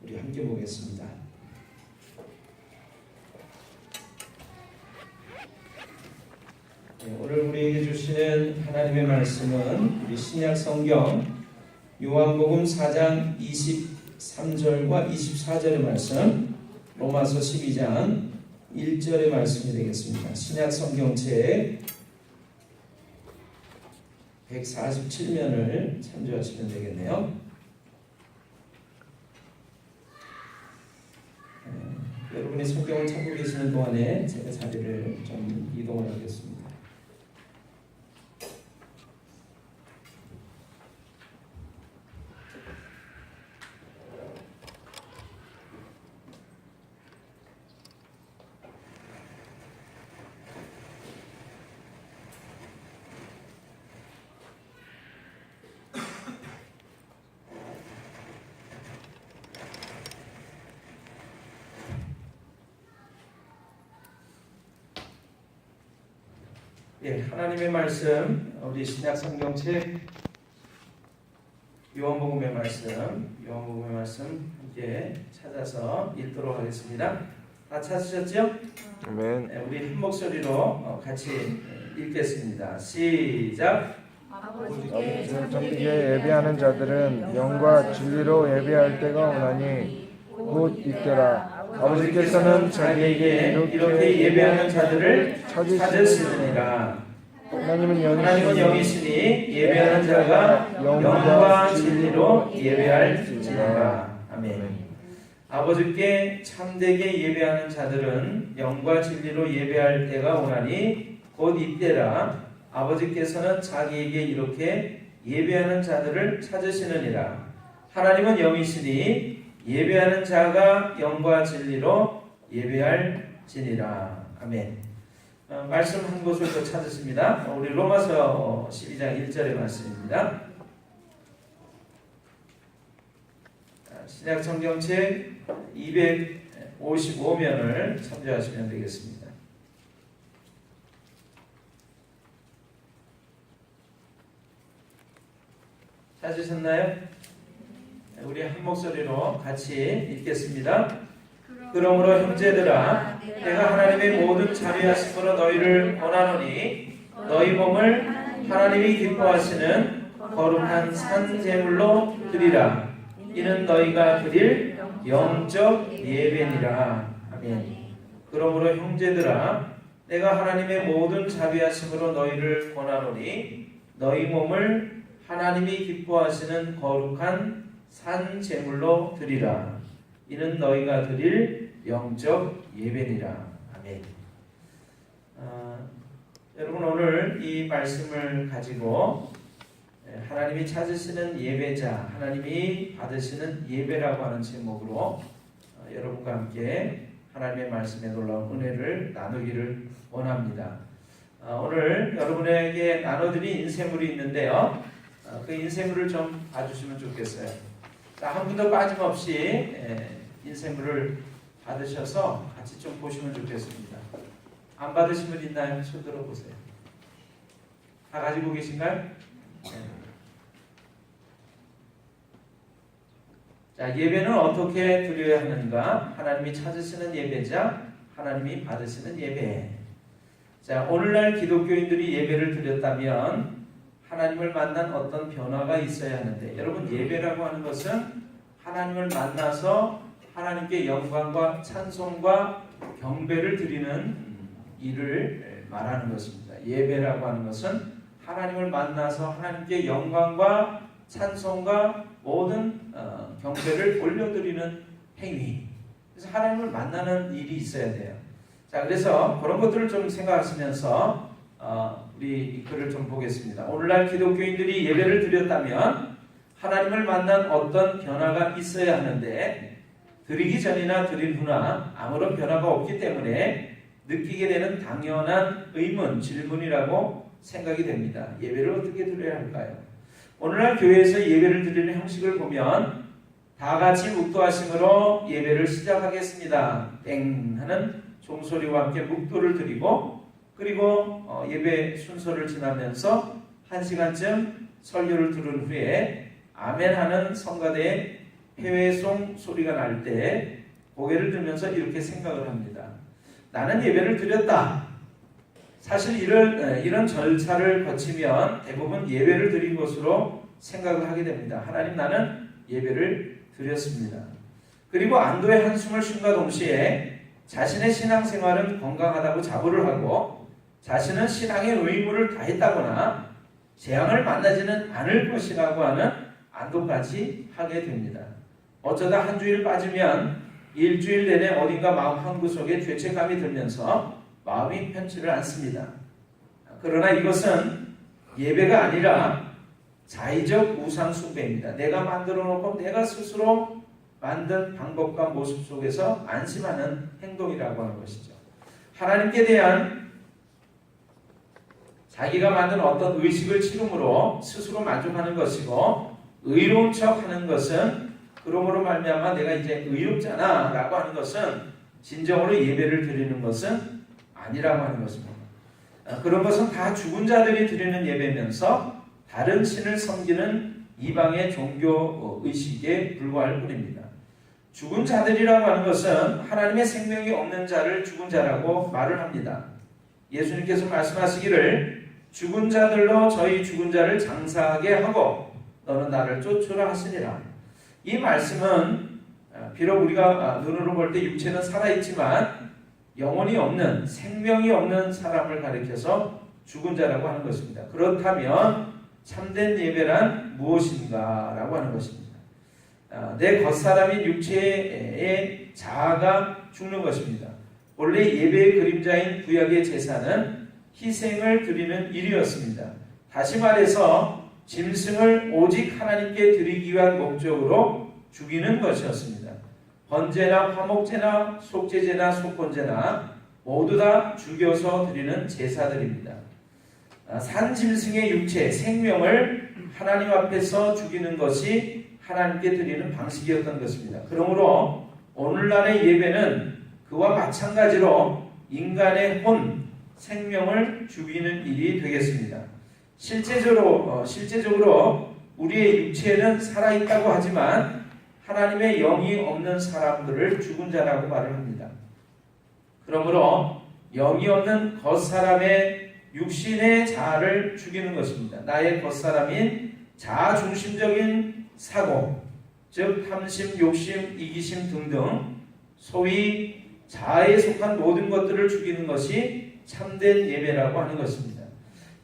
우리 함께 보겠습니다. 오늘 우리에게 주시는 하나님의 말씀은 우리 신약 성경 요한복음 4장 23절과 24절의 말씀, 로마서 12장 1절의 말씀이 되겠습니다. 신약 성경책 147면을 참조하시면 되겠네요. 여러분이 성경을 찾고 계시는 동안에 제가 자리를 좀 이동을 하겠습니다. 하나님의 말씀, 우리 신약 성경책 요한복음의 말씀 함께 찾아서 읽도록 하겠습니다. 다 찾으셨죠? 아멘. 우리 한 목소리로 같이 읽겠습니다. 시작. 아버지께 참되게 예배하는 자들은 영과 진리로 예배할 때가 오나니 곧 이때라. 아버지께서는 자기에게 이렇게 예배하는 자들을 찾으시느니라. 하나님은 영이시니 예배하는 자가 영과 진리로 예배할지니라. 아멘. 아버지께 참되게 예배하는 자들은 영과 진리로 예배할 때가 오나니 곧 이때라. 아버지께서는 자기에게 이렇게 예배하는 자들을 찾으시느니라. 하나님은 영이시니 예배하는 자가 영과 진리로 예배할지니라. 아멘. 말씀 한 곳을 더 찾으십니다. 우리 로마서 12장 1절의 말씀입니다. 신약 성경책 255면을 참조하시면 되겠습니다. 찾으셨나요? 우리 한 목소리로 같이 읽겠습니다. 그러므로 형제들아, 내가 하나님의 모든 자비하심으로 너희를 권하노니 너희 몸을 하나님이 기뻐하시는 거룩한 산 제물로 드리라. 이는 너희가 드릴 영적 예배니라. 아멘. 그러므로 형제들아, 내가 하나님의 모든 자비하심으로 너희를 권하노니 너희 몸을 하나님이 기뻐하시는 거룩한 산 제물로 드리라. 이는 너희가 드릴 영적 예배니라. 아멘. 여러분, 오늘 이 말씀을 가지고 하나님이 찾으시는 예배자, 하나님이 받으시는 예배라고 하는 제목으로 여러분과 함께 하나님의 말씀에 놀라운 은혜를 나누기를 원합니다. 오늘 여러분에게 나눠드린 인쇄물이 있는데요. 그 인쇄물을 좀 봐주시면 좋겠어요. 자, 한 분도 빠짐없이 인쇄물을 받으셔서 같이 좀 보시면 좋겠습니다. 안 받으신 분 있나요? 손 들어보세요. 다 가지고 계신가요? 자, 예배는 어떻게 드려야 하는가? 하나님이 찾으시는 예배자, 하나님이 받으시는 예배. 자, 오늘날 기독교인들이 예배를 드렸다면 하나님을 만난 어떤 변화가 있어야 하는데, 여러분, 예배라고 하는 것은 하나님을 만나서 하나님께 영광과 찬송과 경배를 드리는 일을 말하는 것입니다. 예배라고 하는 것은 하나님을 만나서 하나님께 영광과 찬송과 모든 경배를 올려드리는 행위. 그래서 하나님을 만나는 일이 있어야 돼요. 자, 그래서 그런 것들을 좀 생각하시면서 우리 이 글을 좀 보겠습니다. 오늘날 기독교인들이 예배를 드렸다면 하나님을 만난 어떤 변화가 있어야 하는데, 드리기 전이나 드린 후나 아무런 변화가 없기 때문에 느끼게 되는 당연한 의문, 질문이라고 생각이 됩니다. 예배를 어떻게 드려야 할까요? 오늘날 교회에서 예배를 드리는 형식을 보면 다 같이 묵도하심으로 예배를 시작하겠습니다. 땡 하는 종소리와 함께 묵도를 드리고, 그리고 예배 순서를 지나면서 1시간쯤 설교를 들은 후에 아멘 하는 성가대의 해외송 소리가 날 때 고개를 들면서 이렇게 생각을 합니다. 나는 예배를 드렸다. 사실 이런 절차를 거치면 대부분 예배를 드린 것으로 생각을 하게 됩니다. 하나님, 나는 예배를 드렸습니다. 그리고 안도의 한숨을 쉼과 동시에 자신의 신앙생활은 건강하다고 자부를 하고 자신은 신앙의 의무를 다했다거나 재앙을 만나지는 않을 것이라고 하는 안도까지 하게 됩니다. 어쩌다 한 주일 빠지면 일주일 내내 어딘가 마음 한구석에 죄책감이 들면서 마음이 편치를 않습니다. 그러나 이것은 예배가 아니라 자의적 우상 숭배입니다. 내가 만들어 놓고 내가 스스로 만든 방법과 모습 속에서 안심하는 행동이라고 하는 것이죠. 하나님께 대한 자기가 만든 어떤 의식을 치름으로 스스로 만족하는 것이고, 의로운 척하는 것은 그러므로 말미암아 내가 이제 의롭잖아 라고 하는 것은 진정으로 예배를 드리는 것은 아니라고 하는 것입니다. 그런 것은 다 죽은 자들이 드리는 예배면서 다른 신을 섬기는 이방의 종교 의식에 불과할 뿐입니다. 죽은 자들이라고 하는 것은 하나님의 생명이 없는 자를 죽은 자라고 말을 합니다. 예수님께서 말씀하시기를 죽은 자들로 저희 죽은 자를 장사하게 하고 너는 나를 쫓으라 하시니라. 이 말씀은 비록 우리가 눈으로 볼 때 육체는 살아있지만 영혼이 없는, 생명이 없는 사람을 가리켜서 죽은 자라고 하는 것입니다. 그렇다면 참된 예배란 무엇인가 라고 하는 것입니다. 내 겉사람인 육체의 자아가 죽는 것입니다. 원래 예배의 그림자인 구약의 제사는 희생을 드리는 일이었습니다. 다시 말해서 짐승을 오직 하나님께 드리기 위한 목적으로 죽이는 것이었습니다. 번제나 화목제나 속죄제나 속건제나 모두 다 죽여서 드리는 제사들입니다. 산 짐승의 육체, 생명을 하나님 앞에서 죽이는 것이 하나님께 드리는 방식이었던 것입니다. 그러므로 오늘날의 예배는 그와 마찬가지로 인간의 혼, 생명을 죽이는 일이 되겠습니다. 실제적으로 우리의 육체는 살아있다고 하지만 하나님의 영이 없는 사람들을 죽은 자라고 말을 합니다. 그러므로 영이 없는 겉사람의 육신의 자아를 죽이는 것입니다. 나의 겉사람인 자아 중심적인 사고, 즉 탐심, 욕심, 이기심 등등 소위 자아에 속한 모든 것들을 죽이는 것이 참된 예배라고 하는 것입니다.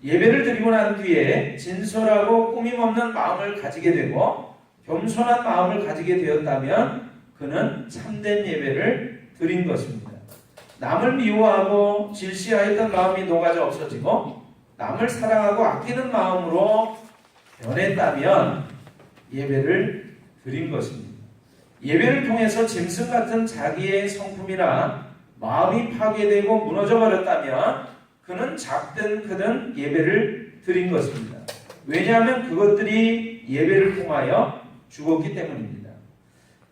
예배를 드리고 난 뒤에 진솔하고 꾸밈없는 마음을 가지게 되고 겸손한 마음을 가지게 되었다면 그는 참된 예배를 드린 것입니다. 남을 미워하고 질시하였던 마음이 녹아져 없어지고 남을 사랑하고 아끼는 마음으로 변했다면 예배를 드린 것입니다. 예배를 통해서 짐승 같은 자기의 성품이나 마음이 파괴되고 무너져 버렸다면 그는 작든 크든 예배를 드린 것입니다. 왜냐하면 그것들이 예배를 통하여 죽었기 때문입니다.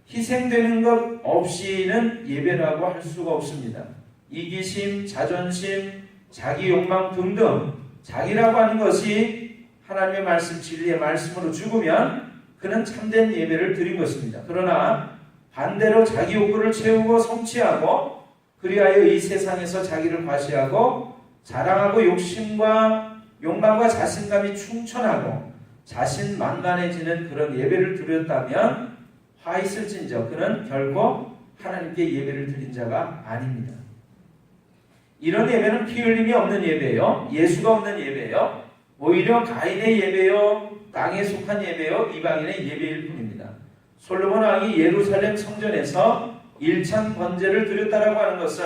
희생되는 것 없이는 예배라고 할 수가 없습니다. 이기심, 자존심, 자기 욕망 등등 자기라고 하는 것이 하나님의 말씀, 진리의 말씀으로 죽으면 그는 참된 예배를 드린 것입니다. 그러나 반대로 자기 욕구를 채우고 성취하고 그리하여 이 세상에서 자기를 과시하고 자랑하고 욕심과 욕망과 자신감이 충천하고 자신만만해지는 그런 예배를 드렸다면 화 있을진저 그는 결코 하나님께 예배를 드린 자가 아닙니다. 이런 예배는 피 흘림이 없는 예배요, 예수가 없는 예배요, 오히려 가인의 예배요, 땅에 속한 예배요, 이방인의 예배일 뿐입니다. 솔로몬 왕이 예루살렘 성전에서 1천 번제를 드렸다라고 하는 것은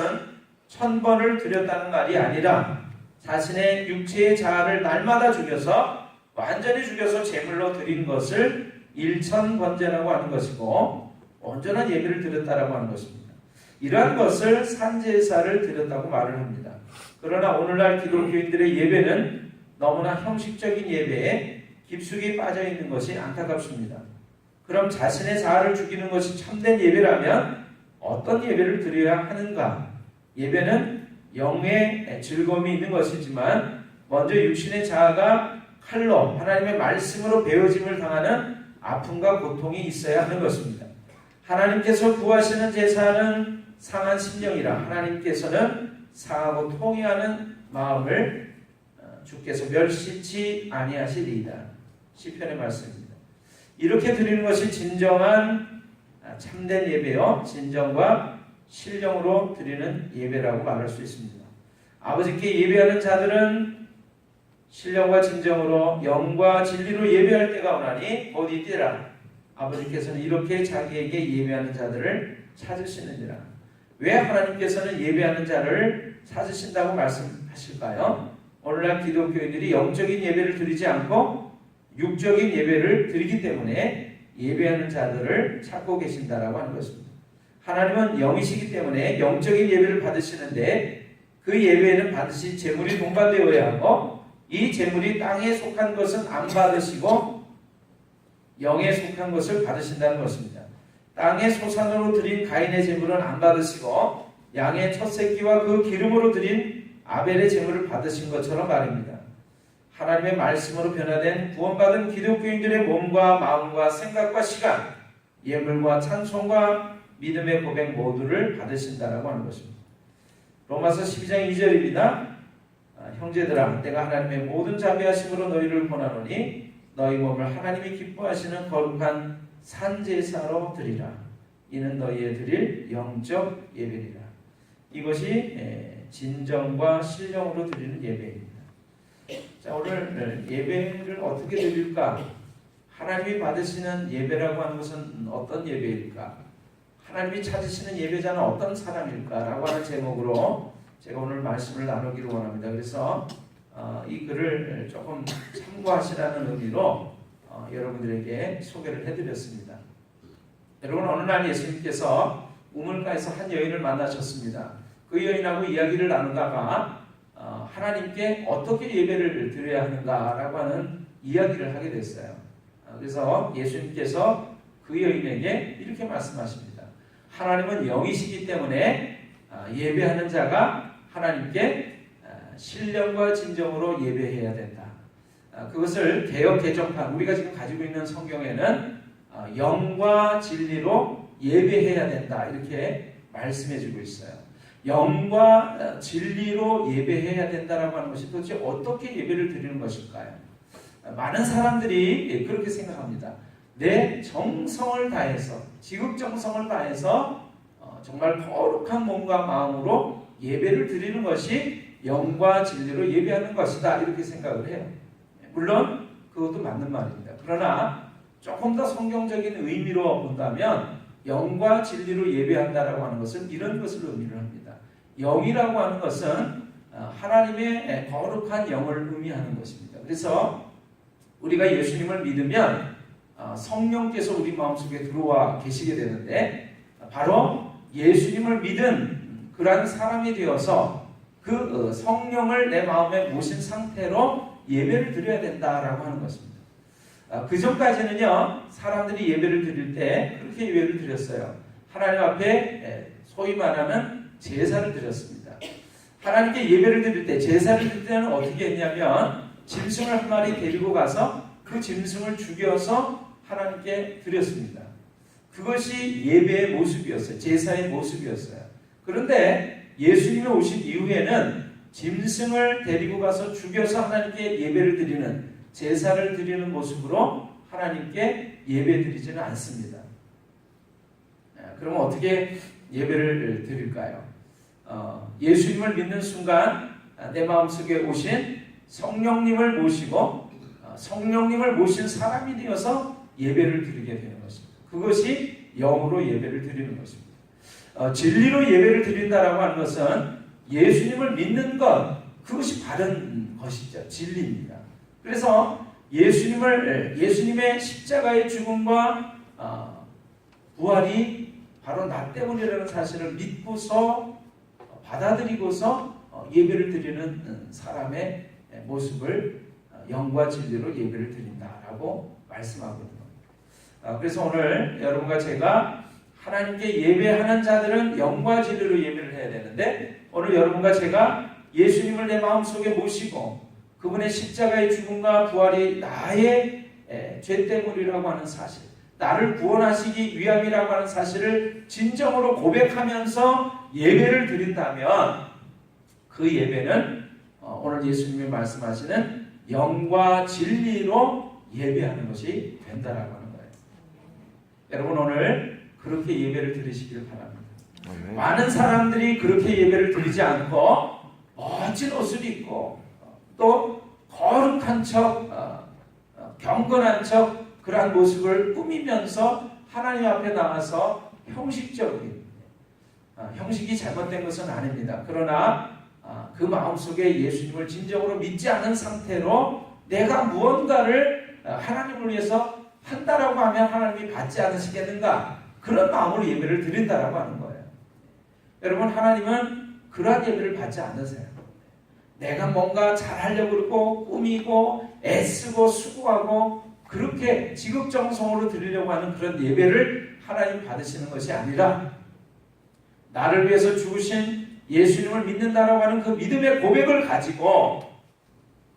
1000번을 드렸다는 말이 아니라 자신의 육체의 자아를 날마다 죽여서 완전히 죽여서 제물로 드린 것을 1천 번제라고 하는 것이고 온전한 예배를 드렸다라고 하는 것입니다. 이러한 것을 산제사를 드렸다고 말을 합니다. 그러나 오늘날 기독교인들의 예배는 너무나 형식적인 예배에 깊숙이 빠져 있는 것이 안타깝습니다. 그럼 자신의 자아를 죽이는 것이 참된 예배라면 어떤 예배를 드려야 하는가? 예배는 영의 즐거움이 있는 것이지만 먼저 육신의 자아가 칼로 하나님의 말씀으로 베어짐을 당하는 아픔과 고통이 있어야 하는 것입니다. 하나님께서 구하시는 제사는 상한 심령이라 하나님께서는 상하고 통회하는 마음을 주께서 멸시치 아니하시리이다. 시편의 말씀입니다. 이렇게 드리는 것이 진정한 참된 예배요, 진정과 신령으로 드리는 예배라고 말할 수 있습니다. 아버지께 예배하는 자들은 신령과 진정으로 영과 진리로 예배할 때가 오나니 곧 이때라. 아버지께서는 이렇게 자기에게 예배하는 자들을 찾으시느니라. 왜 하나님께서는 예배하는 자를 찾으신다고 말씀하실까요? 오늘날 기독교인들이 영적인 예배를 드리지 않고 육적인 예배를 드리기 때문에 예배하는 자들을 찾고 계신다라고 하는 것입니다. 하나님은 영이시기 때문에 영적인 예배를 받으시는데 그 예배에는 반드시 제물이 동반되어야 하고 이 제물이 땅에 속한 것은 안 받으시고 영에 속한 것을 받으신다는 것입니다. 땅의 소산으로 드린 가인의 제물은 안 받으시고 양의 첫 새끼와 그 기름으로 드린 아벨의 제물을 받으신 것처럼 말입니다. 하나님의 말씀으로 변화된 구원받은 기독교인들의 몸과 마음과 생각과 시간, 예물과 찬송과 믿음의 고백 모두를 받으신다라고 하는 것입니다. 로마서 12장 2절입니다. 형제들아, 내가 하나님의 모든 자비하심으로 너희를 권하노니 너희 몸을 하나님이 기뻐하시는 거룩한 산제사로 드리라. 이는 너희의 드릴 영적 예배리라. 이것이 진정과 신령으로 드리는 예배입니다. 자, 오늘 예배를 어떻게 드릴까? 하나님이 받으시는 예배라고 하는 것은 어떤 예배일까? 하나님이 찾으시는 예배자는 어떤 사람일까? 라고 하는 제목으로 제가 오늘 말씀을 나누기를 원합니다. 그래서 이 글을 조금 참고하시라는 의미로 여러분들에게 소개를 해드렸습니다. 여러분, 어느 날 예수님께서 우물가에서 한 여인을 만나셨습니다. 그 여인하고 이야기를 나누다가 하나님께 어떻게 예배를 드려야 하는가라고 하는 이야기를 하게 됐어요. 그래서 예수님께서 그 여인에게 이렇게 말씀하십니다. 하나님은 영이시기 때문에 예배하는 자가 하나님께 신령과 진정으로 예배해야 된다. 그것을 개역 개정판, 우리가 지금 가지고 있는 성경에는 영과 진리로 예배해야 된다, 이렇게 말씀해주고 있어요. 영과 진리로 예배해야 된다라고 하는 것이 도대체 어떻게 예배를 드리는 것일까요? 많은 사람들이 그렇게 생각합니다. 내 정성을 다해서, 지극정성을 다해서 정말 거룩한 몸과 마음으로 예배를 드리는 것이 영과 진리로 예배하는 것이다, 이렇게 생각을 해요. 물론 그것도 맞는 말입니다. 그러나 조금 더 성경적인 의미로 본다면 영과 진리로 예배한다라고 하는 것은 이런 것을 의미를 합니다. 영이라고 하는 것은 하나님의 거룩한 영을 의미하는 것입니다. 그래서 우리가 예수님을 믿으면 성령께서 우리 마음속에 들어와 계시게 되는데, 바로 예수님을 믿은 그러한 사람이 되어서 그 성령을 내 마음에 모신 상태로 예배를 드려야 된다라고 하는 것입니다. 그 전까지는요, 사람들이 예배를 드릴 때 그렇게 예배를 드렸어요. 하나님 앞에 소위 말하는 제사를 드렸습니다. 하나님께 예배를 드릴 때, 제사를 드릴 때는 어떻게 했냐면 짐승을 한 마리 데리고 가서 그 짐승을 죽여서 하나님께 드렸습니다. 그것이 예배의 모습이었어요. 제사의 모습이었어요. 그런데 예수님이 오신 이후에는 짐승을 데리고 가서 죽여서 하나님께 예배를 드리는, 제사를 드리는 모습으로 하나님께 예배 드리지는 않습니다. 그러면 어떻게 예배를 드릴까요? 예수님을 믿는 순간 내 마음속에 오신 성령님을 모시고 성령님을 모신 사람이 되어서 예배를 드리게 되는 것입니다. 그것이 영으로 예배를 드리는 것입니다. 진리로 예배를 드린다라고 하는 것은 예수님을 믿는 것, 그것이 바른 것이죠. 진리입니다. 그래서 예수님의 십자가의 죽음과 부활이 바로 나 때문이라는 사실을 믿고서 받아들이고서 예배를 드리는 사람의 모습을 영과 진리로 예배를 드린다라고 말씀하거든요. 그래서 오늘 여러분과 제가 하나님께 예배하는 자들은 영과 진리로 예배를 해야 되는데, 오늘 여러분과 제가 예수님을 내 마음속에 모시고 그분의 십자가의 죽음과 부활이 나의 죄 때문이라고 하는 사실, 나를 구원하시기 위함이라고 하는 사실을 진정으로 고백하면서 예배를 드린다면 그 예배는 오늘 예수님이 말씀하시는 영과 진리로 예배하는 것이 된다라고 하는 거예요. 여러분 오늘 그렇게 예배를 드리시길 바랍니다. 아멘. 많은 사람들이 그렇게 예배를 드리지 않고 멋진 옷을 입고 또 거룩한 척, 경건한 척 그러한 모습을 꾸미면서 하나님 앞에 나가서 형식적인 형식이 잘못된 것은 아닙니다. 그러나 그 마음속에 예수님을 진정으로 믿지 않은 상태로 내가 무언가를 하나님을 위해서 한다라고 하면 하나님이 받지 않으시겠는가? 그런 마음으로 예배를 드린다라고 하는 거예요. 여러분 하나님은 그러한 예배를 받지 않으세요. 내가 뭔가 잘하려고 그러고 꾸미고 애쓰고 수고하고 그렇게 지극정성으로 드리려고 하는 그런 예배를 하나님 받으시는 것이 아니라 나를 위해서 죽으신 예수님을 믿는다라고 하는 그 믿음의 고백을 가지고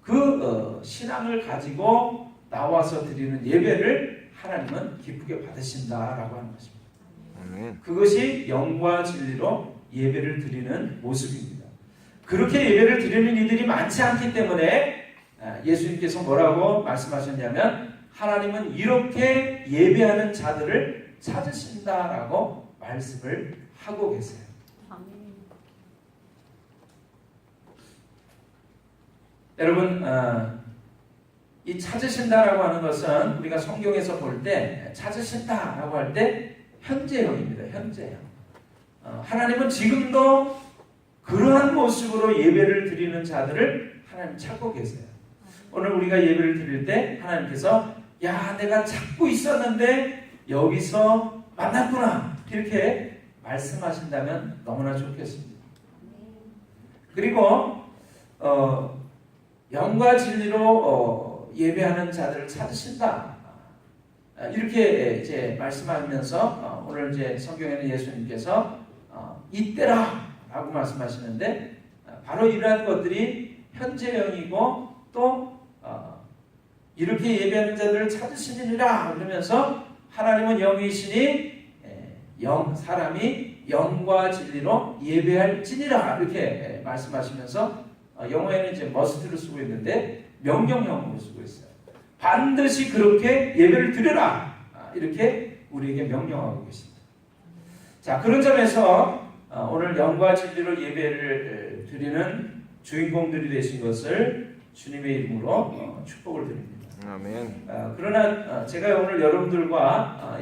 그 신앙을 가지고 나와서 드리는 예배를 하나님은 기쁘게 받으신다라고 하는 것입니다. 아멘. 그것이 영과 진리로 예배를 드리는 모습입니다. 그렇게 예배를 드리는 이들이 많지 않기 때문에 예수님께서 뭐라고 말씀하셨냐면 하나님은 이렇게 예배하는 자들을 찾으신다라고 말씀을 하고 계세요. 여러분 이 찾으신다라고 하는 것은 우리가 성경에서 볼 때 찾으신다라고 할 때 현재형입니다. 현재형. 하나님은 지금도 그러한 모습으로 예배를 드리는 자들을 하나님 찾고 계세요. 오늘 우리가 예배를 드릴 때 하나님께서 야 내가 찾고 있었는데 여기서 만났구나 이렇게 말씀하신다면 너무나 좋겠습니다. 그리고 영과 진리로 예배하는 자들을 찾으신다 이렇게 이제 말씀하면서 오늘 이제 성경에는 예수님께서 이때라라고 말씀하시는데 바로 이러한 것들이 현재형이고 또 이렇게 예배하는 자들을 찾으시니라 그러면서 하나님은 영이시니 사람이 영과 진리로 예배할지니라 이렇게 말씀하시면서 영어에는 이제 must를 쓰고 있는데 명령형으로 쓰고 있어요. 반드시 그렇게 예배를 드려라 이렇게 우리에게 명령하고 계십니다. 자 그런 점에서 오늘 영과 진리로 예배를 드리는 주인공들이 되신 것을 주님의 이름으로 축복을 드립니다. 아멘. 그러나 제가 오늘 여러분들과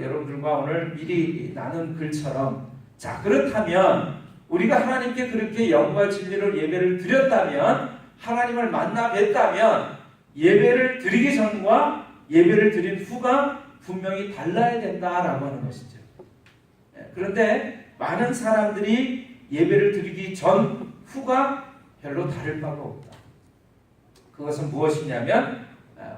오늘 미리 나눈 글처럼 자 그렇다면 우리가 하나님께 그렇게 영과 진리로 예배를 드렸다면 하나님을 만나 뵀다면 예배를 드리기 전과 예배를 드린 후가 분명히 달라야 된다라고 하는 것이죠. 그런데 많은 사람들이 예배를 드리기 전 후가 별로 다를 바가 없다. 그것은 무엇이냐면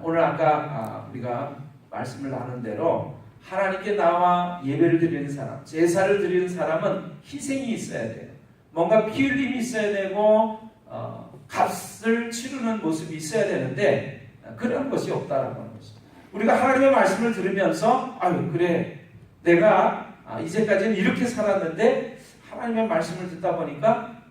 오늘 아까 우리가 말씀을 나눈 대로 하나님께 나와 예배를 드리는 사람, 제사를 드리는 사람은 희생이 있어야 돼요. 뭔가 피 흘림이 있어야 되고 값을 치르는 모습이 있어야 되는데 그런 것이 없다라고 하는 것입니다. 우리가 하나님의 말씀을 들으면서 아유 그래 내가 이제까지는 이렇게 살았는데 하나님의 말씀을 듣다 보니까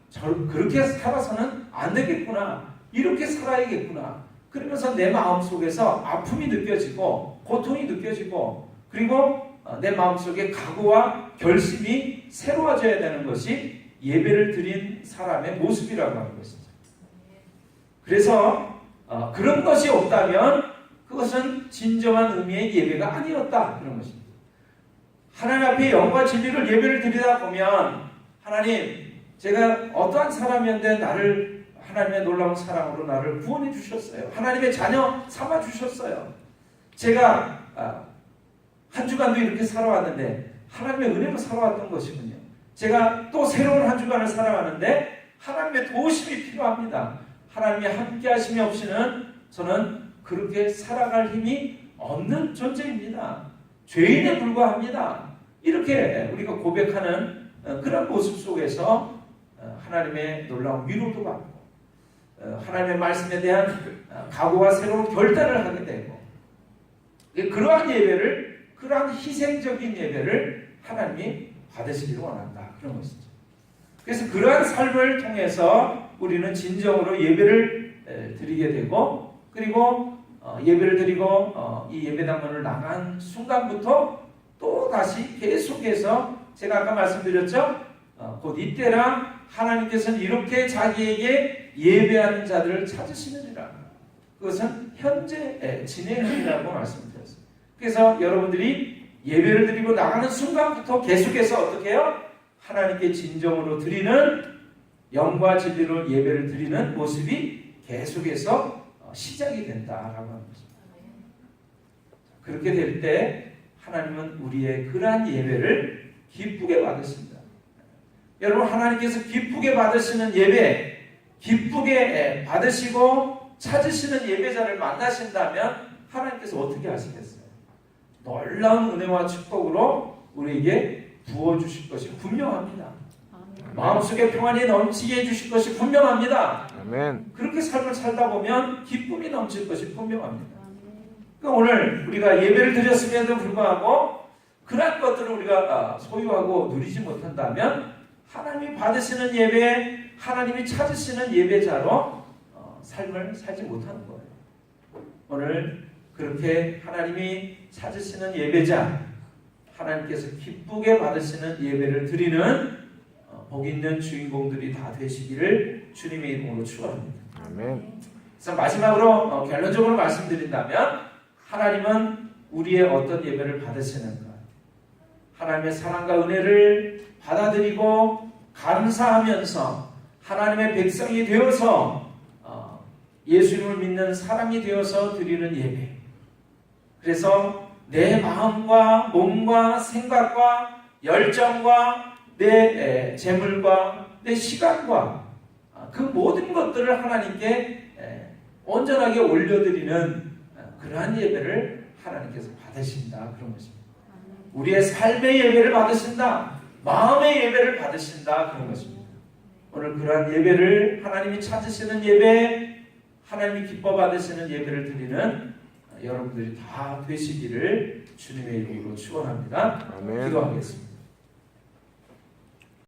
그렇게 살아서는 안 되겠구나 이렇게 살아야겠구나 그러면서 내 마음속에서 아픔이 느껴지고 고통이 느껴지고 그리고 내 마음속에 각오와 결심이 새로워져야 되는 것이 예배를 드린 사람의 모습이라고 하는 것이죠. 그래서 그런 것이 없다면 그것은 진정한 의미의 예배가 아니었다 그런 것입니다. 하나님 앞에 영과 진리를 예배를 드리다 보면 하나님 제가 어떠한 사람이었는데 나를 하나님의 놀라운 사랑으로 나를 구원해 주셨어요. 하나님의 자녀 삼아 주셨어요. 제가 한 주간도 이렇게 살아왔는데 하나님의 은혜로 살아왔던 것이군요. 제가 또 새로운 한 주간을 살아가는데 하나님의 도우심이 필요합니다. 하나님의 함께 하심이 없이는 저는 그렇게 살아갈 힘이 없는 존재입니다. 죄인에 불과합니다. 이렇게 우리가 고백하는 그런 모습 속에서 하나님의 놀라운 위로도 받고 하나님의 말씀에 대한 각오와 새로운 결단을 하게 되고 그러한 예배를 그러한 희생적인 예배를 하나님이 받으시기를 원한다. 그런 것이죠. 그래서 그러한 삶을 통해서 우리는 진정으로 예배를 드리게 되고, 그리고 예배를 드리고 이 예배당문을 나간 순간부터 또 다시 계속해서 제가 아까 말씀드렸죠. 곧 이때라 하나님께서는 이렇게 자기에게 예배하는 자들을 찾으시느니라. 그것은 현재 진행이라고 말씀드렸어요. 그래서 여러분들이 예배를 드리고 나가는 순간부터 계속해서 어떻게 해요? 하나님께 진정으로 드리는 영과 진리로 예배를 드리는 모습이 계속해서 시작이 된다라고 하는 것입니다. 그렇게 될 때 하나님은 우리의 그러한 예배를 기쁘게 받으십니다. 여러분, 하나님께서 기쁘게 받으시는 예배, 기쁘게 받으시고 찾으시는 예배자를 만나신다면 하나님께서 어떻게 하시겠어요? 놀라운 은혜와 축복으로 우리에게 부어주실 것이 분명합니다. 마음속에 평안이 넘치게 해주실 것이 분명합니다. 아멘. 그렇게 삶을 살다 보면 기쁨이 넘칠 것이 분명합니다. 그러니까 오늘 우리가 예배를 드렸음에도 불구하고 그런 것들을 우리가 소유하고 누리지 못한다면 하나님이 받으시는 예배, 하나님이 찾으시는 예배자로 삶을 살지 못하는 거예요. 오늘 그렇게 하나님이 찾으시는 예배자, 하나님께서 기쁘게 받으시는 예배를 드리는 복 있는 주인공들이 다 되시기를 주님의 이름으로 축원합니다. 아멘. 그래서 마지막으로 결론적으로 말씀드린다면 하나님은 우리의 어떤 예배를 받으시는가? 하나님의 사랑과 은혜를 받아들이고 감사하면서 하나님의 백성이 되어서 예수님을 믿는 사람이 되어서 드리는 예배. 그래서 내 마음과 몸과 생각과 열정과 내 재물과 내 시간과 그 모든 것들을 하나님께 온전하게 올려드리는 그러한 예배를 하나님께서 받으신다. 그런 것입니다. 우리의 삶의 예배를 받으신다. 마음의 예배를 받으신다. 그런 것입니다. 오늘 그러한 예배를 하나님이 찾으시는 예배, 하나님이 기뻐 받으시는 예배를 드리는 여러분들이 다 되시기를 주님의 이름으로 축원합니다. 아멘. 기도하겠습니다.